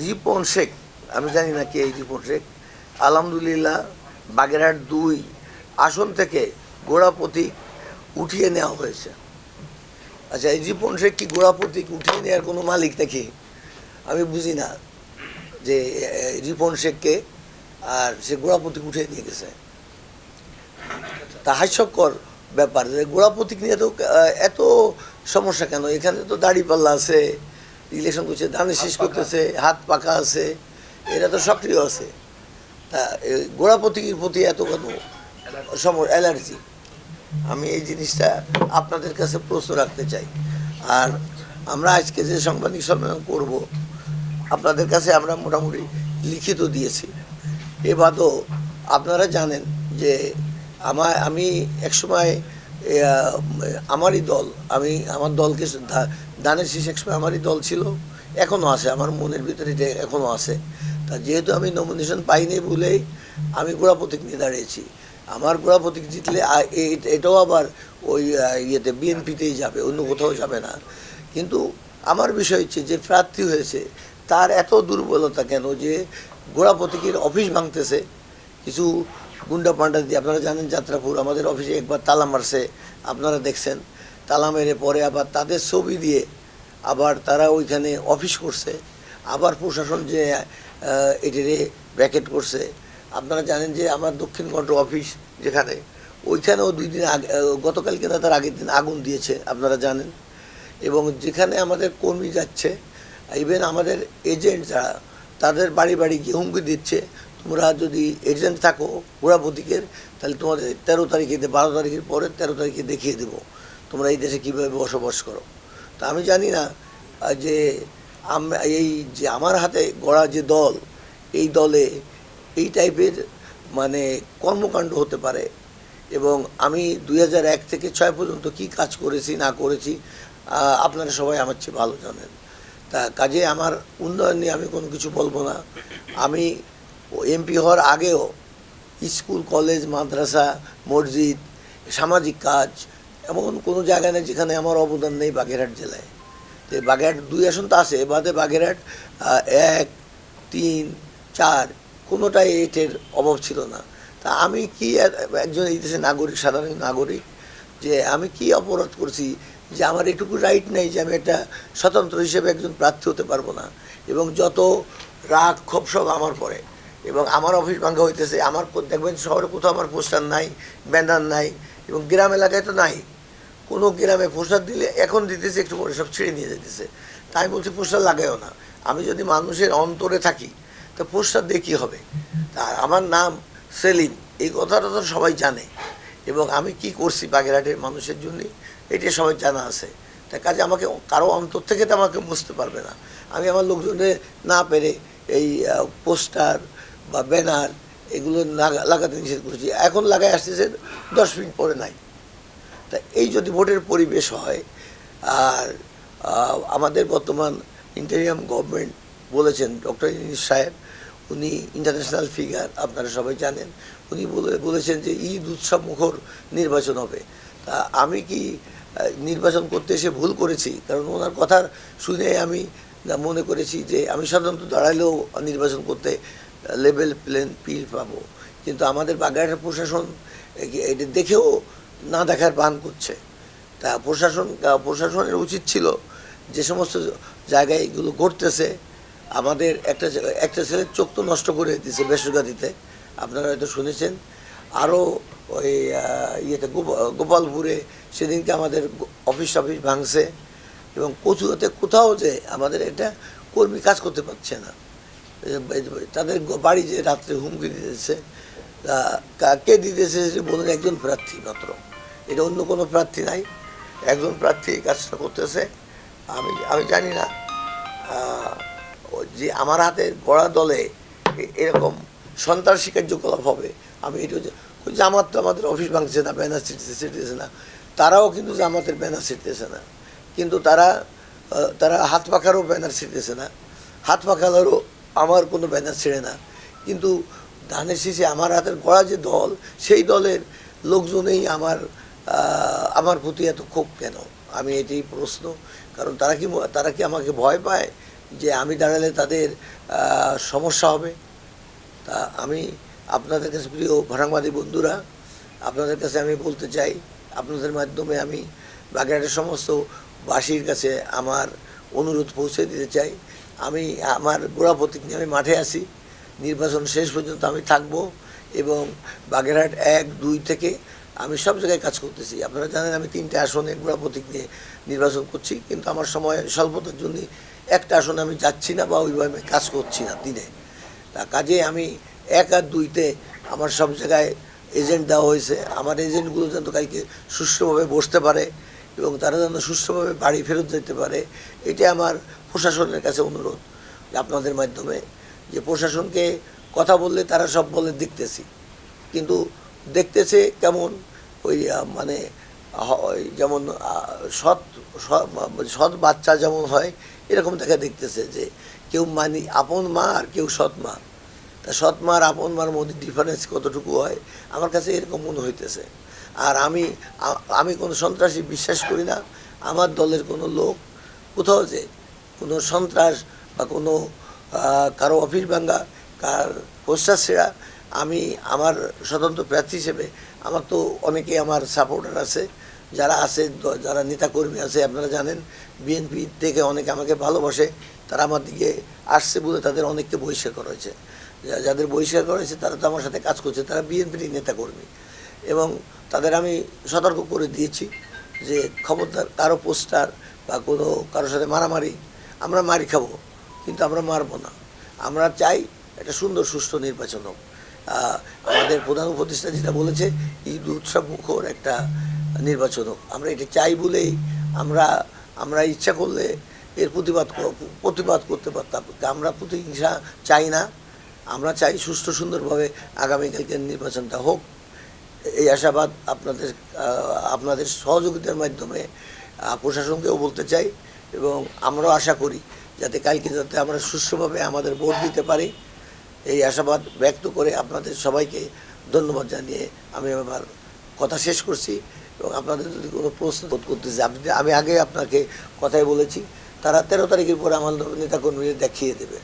রিপন শেখ, আমি জানি না কে এই রিপন শেখ। আলহামদুলিল্লাহ বাগেরহাট 2 আসন থেকে গোড়া প্রতীক উঠিয়ে নেওয়া হয়েছে। আচ্ছা, এই রিপন শেখ কি গোড়া প্রতীক উঠিয়ে নেওয়ার কোনো মালিক নাকি? আমি বুঝি না যে রিপন শেখকে আর সে গোড়া প্রতীক উঠিয়ে নিয়ে গেছে। তা হাস্যকর ব্যাপার যে গোড়া প্রতীক নিয়ে তো এত সমস্যা কেন? এখানে তো দাড়িপাল্লা আছে, ইলেকশন করছে, ধানের শীষ করতেছে, হাত পাকা আছে, এরা তো সক্রিয় আছে। তা গোড়া প্রতীকের প্রতি এত কত অ্যালার্জি? আমি এই জিনিসটা আপনাদের কাছে প্রশ্ন রাখতে চাই। আর আমরা আজকে যে সাংবাদিক সম্মেলন করব, আপনাদের কাছে আমরা মোটামুটি লিখিত দিয়েছি। এ বাদও আপনারা জানেন যে আমি একসময় আমারই দল, আমার দলকে ধানের শীষ একসময় আমারই দল ছিল, এখনও আছে, আমার মনের ভিতরে এটা এখনও আছে। তা যেহেতু আমি নমিনেশন পাইনি বলেই আমি গোড়া প্রতীক নিয়ে দাঁড়িয়েছি। আমার গোড়া প্রতীক জিতলে এটাও আবার ওই ইয়েতে বিএনপিতেই যাবে, অন্য কোথাও যাবে না। কিন্তু আমার বিষয় হচ্ছে যে প্রার্থী হয়েছে তার এত দুর্বলতা কেন যে গোড়া প্রতীকের অফিস ভাঙতেছে কিছু গুন্ডা পান্ডা দিয়ে। আপনারা জানেন যাত্রাপুর আমাদের অফিসে একবার তালা মারছে, আপনারা দেখছেন। তালা মেরে পরে আবার তাদের ছবি দিয়ে আবার তারা ওইখানে অফিস করছে, আবার প্রশাসন যে এটারে ব্যাকেট করছে। আপনারা জানেন যে আমার দক্ষিণ কণ্ঠ অফিস যেখানে, ওইখানেও 2 দিন আগে, গতকালকে না তার আগের দিন আগুন দিয়েছে, আপনারা জানেন। এবং যেখানে আমাদের কর্মী যাচ্ছে, ইভেন আমাদের এজেন্ট যারা, তাদের বাড়ি বাড়ি গিয়ে হুমকি দিচ্ছে, তোমরা যদি এজেন্ট থাকো গোড়া প্রতীকের তাহলে তোমাদের 13 তারিখে 12 তারিখের পরে 13 তারিখে দেখিয়ে দেবো তোমরা এই দেশে কীভাবে বসবাস করো। তা আমি জানি না যে এই যে আমার হাতে গড়া যে দল, এই দলে এই টাইপের মানে কর্মকাণ্ড হতে পারে। এবং আমি 2001 থেকে 6 পর্যন্ত কি কাজ করেছি না করেছি আপনারা সবাই আমার চেয়ে ভালো জানেন। তা কাজে আমার উন্নয়ন নিয়ে আমি কোনো কিছু বলবো না। আমি এমপি হওয়ার আগেও স্কুল, কলেজ, মাদ্রাসা, মসজিদ, সামাজিক কাজ এমন কোনো জায়গা নেই যেখানে আমার অবদান নেই বাগেরহাট জেলায়। তো বাগেরহাট 2 আসন তো আছে, বাদে বাগেরহাট 1, 3, 4 কোনোটাই এটের অভাব ছিল না। তা আমি কি একজন এই দেশের নাগরিক, সাধারণ নাগরিক, যে আমি কি অপরাধ করছি যে আমার এটুকু রাইট নেই যে আমি একটা স্বতন্ত্র হিসেবে একজন প্রার্থী হতে পারবো না? এবং যত রাগ ক্ষোভ সব আমার পরে, এবং আমার অফিস ভাঙ্গা হইতেছে। আমার দেখবেন শহরে কোথাও আমার পোস্টার নাই, ব্যানার নাই, এবং গ্রাম এলাকায় তো নাই। কোনো গ্রামে পোস্টার দিলে এখন দিতেছে, একটু পরে সব ছিঁড়ে নিয়ে যেতেছে। তাই বলছি পোস্টার লাগায়ও না। আমি যদি মানুষের অন্তরে থাকি তা পোস্টার দিয়ে কী হবে? তা আমার নাম সেলিম, এই কথাটা তো সবাই জানে। এবং আমি কি করছি বাগেরহাটের মানুষের জন্য এটা সবাই জানা আছে। তাই কাজে আমাকে কারো অন্তর থেকে তো আমাকে বুঝতে পারবে না। আমি আমার লোকজনের না পেরে এই পোস্টার বা ব্যানার এগুলো লাগাতে নিষেধ করেছি। এখন লাগাই আসতেছে, 10 মিনিট পরে নাই। তা এই যদি ভোটের পরিবেশ হয়, আর আমাদের বর্তমান ইন্টারিয়াম গভর্নমেন্ট বলেছেন, ডক্টর ইউনূস সাহেব, উনি ইন্টারন্যাশনাল ফিগার, আপনারা সবাই জানেন, উনি বলেছেন যে ঈদ উৎসব মুখর নির্বাচন হবে। তা আমি কি নির্বাচন করতে এসে ভুল করেছি? কারণ ওনার কথা শুনে আমি মনে করেছি যে আমি সাধারণত দাঁড়ালেও নির্বাচন করতে লেভেল প্লেন ফিল্ড পাবো। কিন্তু আমাদের বাগেরহাট প্রশাসন এটা দেখেও না দেখার ভান করছে। তা প্রশাসনের উচিত ছিল যে সমস্ত জায়গায় এগুলো ঘটতেছে, আমাদের একটা ছেলের চোখ তো নষ্ট করে দিয়েছে বেসরকারিতে, আপনারা হয়তো শুনেছেন। আরও ওই ইয়েতে গোপালপুরে সেদিনকে আমাদের অফিস ভাঙছে, এবং কচুয়াতে কোথাও যে আমাদের এটা কর্মী কাজ করতে পারছে না, তাদের বাড়ি যে রাত্রে হুমকি দিতেছে। কে দিতেছে বলুন? একজন প্রার্থী মাত্র, এটা অন্য কোনো প্রার্থী নাই, একজন প্রার্থী এই কাজটা করতেছে। আমি জানি না যে আমার হাতে গড়া দলে এরকম সন্ত্রাসী কার্যকলাপ হবে। আমি এটা জামাত তো আমাদের অফিস ভাঙছে না, ব্যানার ছিটতেছে না, তারাও কিন্তু জামাতের ব্যানার ছিটতেছে না, কিন্তু তারা হাত পাখারও ব্যানার ছিটতেছে না, হাত পাখালেরও আমার কোনো ব্যানার ছেড়ে না। কিন্তু ধানের শীষে আমার হাতের গড়া যে দল, সেই দলের লোকজনেই আমার প্রতি এত ক্ষোভ কেন? আমি এটাই প্রশ্ন। কারণ তারা কি আমাকে ভয় পায় যে আমি দাঁড়ালে তাদের সমস্যা হবে। তা আমি আপনাদের কাছে, প্রিয় সাংবাদিক বন্ধুরা, আপনাদের কাছে আমি বলতে চাই, আপনাদের মাধ্যমে আমি বাগেরহাটের সমস্ত বাসীর কাছে আমার অনুরোধ পৌঁছে দিতে চাই। আমি আমার গোড়া প্রতীক নিয়ে আমি মাঠে আছি, নির্বাচন শেষ পর্যন্ত আমি থাকব এবং বাগেরহাট 1-2 থেকে আমি সব জায়গায় কাজ করতেছি। আপনারা জানেন আমি 3টে আসনে গোড়া প্রতীক নিয়ে নির্বাচন করছি, কিন্তু আমার সময় স্বল্পতার জন্য একটা আসনে আমি যাচ্ছি না বা ওইভাবে কাজ করছি না দিনে। তা কাজে আমি 1 আর 2-তে আমার সব জায়গায় এজেন্ট দেওয়া হয়েছে। আমার এজেন্টগুলো যেন কালকে সুষ্ঠুভাবে বসতে পারে এবং তারা যেন সুষ্ঠুভাবে বাড়ি ফেরত যেতে পারে, এটা আমার প্রশাসনের কাছে অনুরোধ আপনাদের মাধ্যমে, যে প্রশাসনকে কথা বললে তারা সব বলে দেখতেছি, কিন্তু দেখতেছে কেমন ওই মানে যেমন সৎ সৎ বাচ্চা যেমন হয় এরকম তাকে দেখতেছে, যে কেউ মানি আপন মা আর কেউ সৎ মা। তা সৎ মা আর আপন মার মধ্যে ডিফারেন্স কতটুকু হয় আমার কাছে এরকম মনে হইতেছে। আর আমি কোনো সন্ত্রাসী বিশ্বাস করি না। আমার দলের কোনো লোক কোথাও যে কোনো সন্ত্রাস বা কোনো কারো অফিস ভাঙ্গা, কার পোস্টার ছেঁড়া, আমি আমার স্বতন্ত্র প্রার্থী হিসেবে আমার তো অনেকে আমার সাপোর্টার আছে, যারা আছে, যারা নেতাকর্মী আছে, আপনারা জানেন বিএনপি থেকে অনেকে আমাকে ভালোবাসে, তারা আমার দিকে আসছে বলে তাদের অনেককে বহিষ্কার করা হয়েছে। যাদের বহিষ্কার করা হয়েছে তারা তো আমার সাথে কাজ করছে, তারা বিএনপির নেতাকর্মী, এবং তাদের আমি সতর্ক করে দিয়েছি যে খবরদার কারো পোস্টার বা কোনো কারোর সাথে মারামারি, আমরা মারি খাবো কিন্তু আমরা মারবো না। আমরা চাই একটা সুন্দর সুষ্ঠু নির্বাচন হোক। আমাদের প্রধান উপদেষ্টা যেটা বলেছে, ঈদ উৎসব মুখর একটা নির্বাচন হোক, আমরা এটা চাই বলেই আমরা ইচ্ছা করলে এর প্রতিবাদ করতে পারতাম। আমরা প্রতিহিংসা চাই না, আমরা চাই সুষ্ঠু সুন্দরভাবে আগামীকালকের নির্বাচনটা হোক। এই আশাবাদ আপনাদের সহযোগিতার মাধ্যমে প্রশাসনকেও বলতে চাই, এবং আমরাও আশা করি যাতে কালকে যাতে আমরা সুষ্ঠুভাবে আমাদের ভোট দিতে পারি, এই আশাবাদ ব্যক্ত করে আপনাদের সবাইকে ধন্যবাদ জানিয়ে আমি আমার কথা শেষ করছি। এবং আপনাদের যদি কোনো প্রশ্ন করতেছে, আমি আগে আপনাকে কথাই বলেছি, তারা 13 তারিখের পরে আমার নেতাকর্মীদের দেখিয়ে দেবে।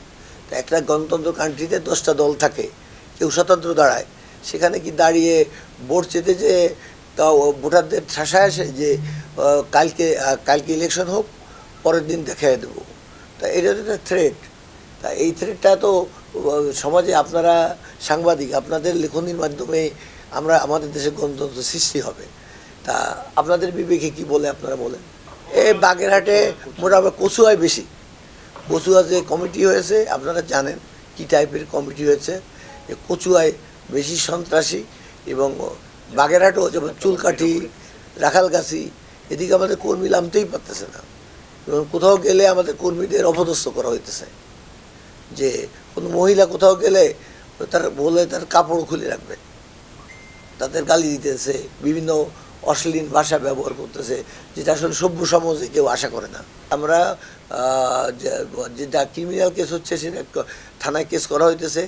তা একটা গণতন্ত্র কান্ট্রিতে 10টা দল থাকে, কেউ স্বতন্ত্র দাঁড়ায়, সেখানে কি দাঁড়িয়ে ভোট চেতে যে তাও ভোটারদের ঠাসায় আসে যে কালকে ইলেকশন হোক, পরের দিন দেখাই দেবো। তা এটা তো একটা থ্রেট। তা এই থ্রেটটা তো সমাজে আপনারা সাংবাদিক, আপনাদের লেখনির মাধ্যমে আমাদের দেশে গণতন্ত্র সৃষ্টি হবে। তা আপনাদের বিবেকে কি বলে আপনারা বলেন? এই বাগেরহাটে মোটামুটি কচুয়ায় বেশি, কচুয়া যে কমিটি হয়েছে আপনারা জানেন কি টাইপের কমিটি হয়েছে। কচুয়ায় বেশি সন্ত্রাসী, এবং বাগেরহাটও যেমন চুলকাঠি, রাখালগাছি, এদিকে আমাদের কর্মী নামতেই পারতেছে না, এবং কোথাও গেলে আমাদের কর্মীদের অপদস্থ করা হইতেছে। যে কোনো মহিলা কোথাও গেলে তার কাপড় খুলে রাখবে, তাদের গালি দিতেছে, বিভিন্ন অশ্লীল ভাষা ব্যবহার করতেছে, যেটা আসলে সভ্য সমাজে কেউ আশা করে না। আমরা যেটা ক্রিমিনাল কেস হচ্ছে সেটা থানায় কেস করা হইতেছে,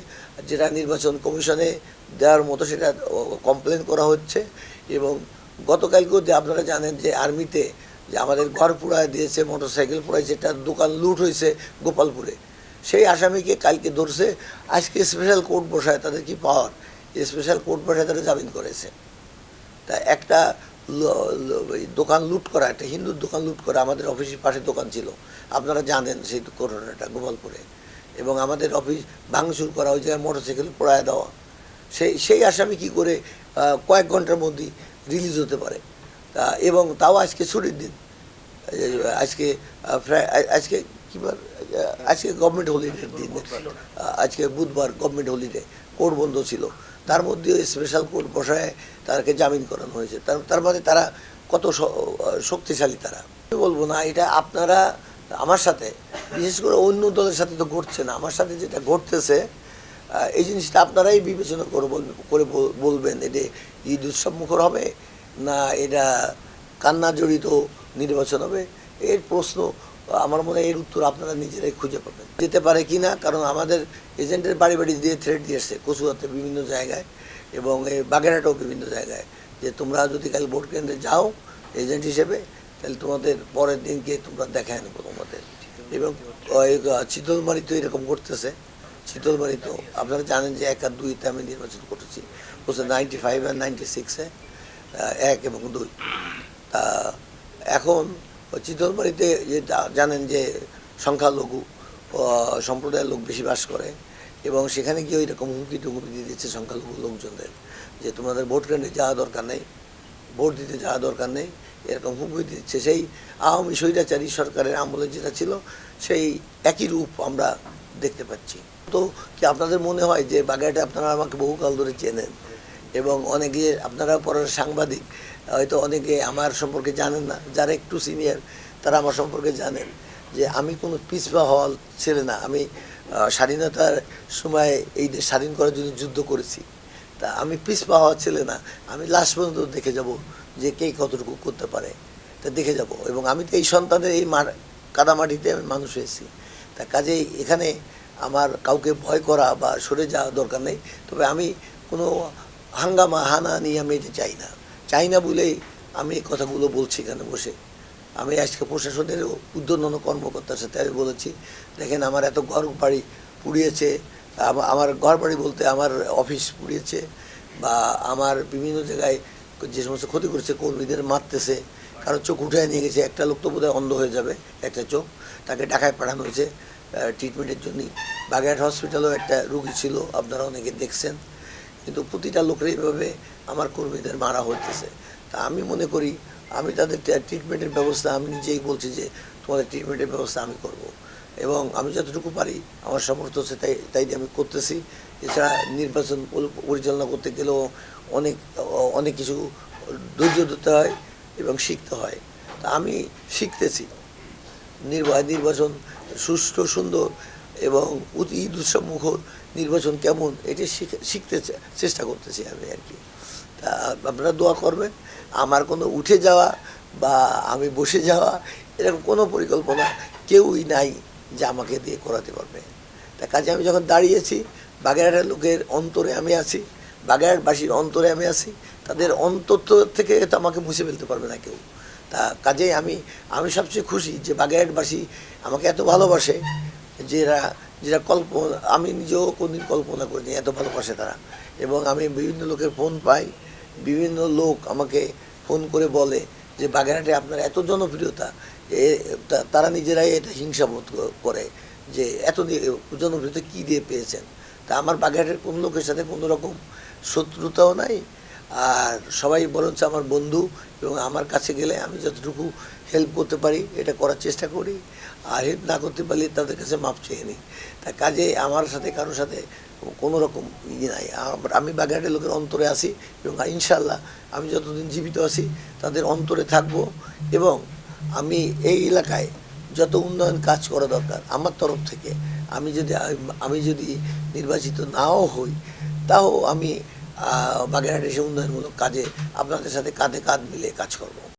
যেটা নির্বাচন কমিশনে দেওয়ার মতো সেটা কমপ্লেন করা হচ্ছে। এবং গতকালকেও যে আপনারা জানেন যে আর্মিতে যে আমাদের ঘর পোড়ায় দিয়েছে, মোটরসাইকেল পোড়ায়, যেটা দোকান লুট হয়েছে গোপালপুরে, সেই আসামিকে কালকে ধরছে। আজকে স্পেশাল কোর্ট বসায়, তাদের কি পাওয়ার, স্পেশাল কোর্ট বসায় তারা জামিন করেছে। তা একটা দোকান লুট করা, একটা হিন্দুর দোকান লুট করা, আমাদের অফিসের পাশে দোকান ছিল, আপনারা জানেন সেই ঘটনাটা গোপালপুরে, এবং আমাদের অফিস ভাঙচুর করা, ওই জায়গায় মোটরসাইকেল পোড়ায় দেওয়া। সেই আসামি কী করে কয়েক ঘন্টার মধ্যেই রিলিজ হতে পারে? তা এবং তাও আজকে ছুটির দিন, আজকে কিবার আজকে গভর্নমেন্ট হলিডের দিন, আজকে বুধবার গভর্নমেন্ট হলিডে, কোর্ট বন্ধ ছিল, তার মধ্যেও স্পেশাল কোর্ট বসায় তাদেরকে জামিন করানো হয়েছে। তার মানে তারা কত শক্তিশালী। তারা বলবো না, এটা আপনারা আমার সাথে, বিশেষ করে অন্য দলের সাথে তো ঘটছে না, আমার সাথে যেটা ঘটতেছে এই জিনিসটা আপনারাই বিবেচনা করে বলবেন, এটা ঈদ উৎসব মুখর হবে না এটা কান্না জড়িত নির্বাচন হবে। এর প্রশ্ন আমার মনে হয় এর উত্তর আপনারা নিজেরাই খুঁজে পাবেন। যেতে পারে কি না, কারণ আমাদের এজেন্টের বাড়ি বাড়ি দিয়ে থ্রেট দিয়েছে কচুয়াতে বিভিন্ন জায়গায়, এবং এই বাগেরহাটেও বিভিন্ন জায়গায়, যে তোমরা যদি কাল ভোট কেন্দ্রে যাও এজেন্ট হিসেবে, তাহলে তোমাদের পরের দিনকে তোমরা দেখায় নেবো তোমাদের। এবং চিতলমারিতেও এরকম করতেছে। চিতলমারিতেও আপনারা জানেন যে 1 আর 2-তে আমি নির্বাচন করেছি, বলছে 95 আর 96-এ 1 এবং 2। তা এখন চিতলমারিতে যে জানেন যে সংখ্যালঘু সম্প্রদায়ের লোক বেশি বাস করে, এবং সেখানে গিয়ে ওই রকম হুমকি টুমকি দিয়ে দিচ্ছে সংখ্যালঘু লোকজনদের যে তোমাদের ভোট কেন্দ্রে যাওয়া দরকার নেই, ভোট দিতে যাওয়া দরকার নেই, এরকম হুমকি দিচ্ছে। সেই আওয়ামী স্বৈরাচারী সরকারের আমলে যেটা ছিল সেই একই রূপ আমরা দেখতে পাচ্ছি। তো কি আপনাদের মনে হয় যে বাগেরহাটে আপনারা আমাকে বহুকাল ধরে চেনেন এবং অনেকে আপনারা পড়ার সাংবাদিক, হয়তো অনেকে আমার সম্পর্কে জানেন না, যারা একটু সিনিয়র তারা আমার সম্পর্কে জানেন যে আমি কোনো পিছপা হওয়ার ছেলে না। আমি স্বাধীনতার সময় এই দেশ স্বাধীন করার জন্য যুদ্ধ করেছি। তা আমি পিছপা হওয়ার ছেলে না, আমি লাস্ট পর্যন্ত দেখে যাব যে কে কতটুকু করতে পারে, তা দেখে যাব। এবং আমি তো এই সন্তানের এই কাদামাটিতে আমি মানুষ হয়েছি। তা কাজেই এখানে আমার কাউকে ভয় করা বা সরে যাওয়া দরকার নেই। তবে আমি কোনো হাঙ্গামা হানাহানি আমি এটা চাই না বলেই আমি এই কথাগুলো বলছি এখানে বসে। আমি আজকে প্রশাসনের ঊর্ধ্বতন কর্মকর্তার সাথে আমি বলেছি, দেখেন আমার এত ঘর বাড়ি পুড়িয়েছে, আমার ঘর বাড়ি বলতে আমার অফিস পুড়িয়েছে, বা আমার বিভিন্ন জায়গায় যে সমস্ত ক্ষতি করেছে, কর্মীদের মারতেছে, কারো চোখ উঠে নিয়ে গেছে, একটা লোক তো বোধহয় অন্ধ হয়ে যাবে একটা চোখ, তাকে ঢাকায় পাঠানো হয়েছে ট্রিটমেন্টের জন্যই। বাগেরহাট হসপিটালেও একটা রুগী ছিল, আপনারা অনেকে দেখছেন। কিন্তু প্রতিটা লোকের এইভাবে আমার কর্মীদের মারা হইতেছে। তা আমি মনে করি আমি তাদের ট্রিটমেন্টের ব্যবস্থা, আমি নিজেই বলছি যে তোমাদের ট্রিটমেন্টের ব্যবস্থা আমি করব, এবং আমি যতটুকু পারি আমার সামর্থ্য হচ্ছে তাই আমি করতেছি। এছাড়া নির্বাচন পরিচালনা করতে গেলেও অনেক কিছু ধৈর্য ধরতে হয় এবং শিখতে হয়। তা আমি শিখতেছি নির্বাচন সুষ্ঠু সুন্দর এবং ঈদ উৎসব মুখর নির্বাচন কেমন, এটা শিখতে চেষ্টা করতেছি আমি আর কি। তা আপনারা দোয়া করবেন। আমার কোনো উঠে যাওয়া বা আমি বসে যাওয়া এরকম কোনো পরিকল্পনা কেউই নাই যে আমাকে দিয়ে করাতে পারবে। তা কাজে আমি যখন দাঁড়িয়েছি, বাগেরহাটের লোকের অন্তরে আমি আছি, বাগেরহাটবাসীর অন্তরে আমি আছি, তাদের অন্তর থেকে তো আমাকে মুছে ফেলতে পারবে না কেউ। তা কাজেই আমি সবচেয়ে খুশি যে বাগেরহাটবাসী আমাকে এত ভালোবাসে, যেটা আমি নিজেও কোনদিন কল্পনা করিনি এত ভালোবাসে তারা। এবং আমি বিভিন্ন লোকের ফোন পাই, বিভিন্ন লোক আমাকে ফোন করে বলে যে বাগেরহাটে আপনার এত জনপ্রিয়তা, তারা নিজেরাই এটা হিংসাবোধ করে যে এত জনপ্রিয়তা কী দিয়ে পেয়েছেন। তা আমার বাগেরহাটের কোনো লোকের সাথে কোনো রকম শত্রুতাও নাই, আর সবাই বরঞ্চ আমার বন্ধু, এবং আমার কাছে গেলে আমি যতটুকু হেল্প করতে পারি এটা করার চেষ্টা করি, আর হেল্প না করতে পারলে তাদের কাছে মাপ চেয়ে নিই। তা কাজে আমার সাথে কারোর সাথে কোনো রকম নাই। আমি বাগেরহাটের লোকের অন্তরে আছি, এবং ইনশাল্লাহ আমি যতদিন জীবিত আছি তাদের অন্তরে থাকব। এবং আমি এই এলাকায় যত উন্নয়ন কাজ করা দরকার আমার তরফ থেকে, আমি যদি নির্বাচিত নাও হই, তাও আমি বাগেরহাটে এসে উন্নয়নমূলক কাজে আপনাদের সাথে কাঁধে কাঁধ মিলিয়ে কাজ করব।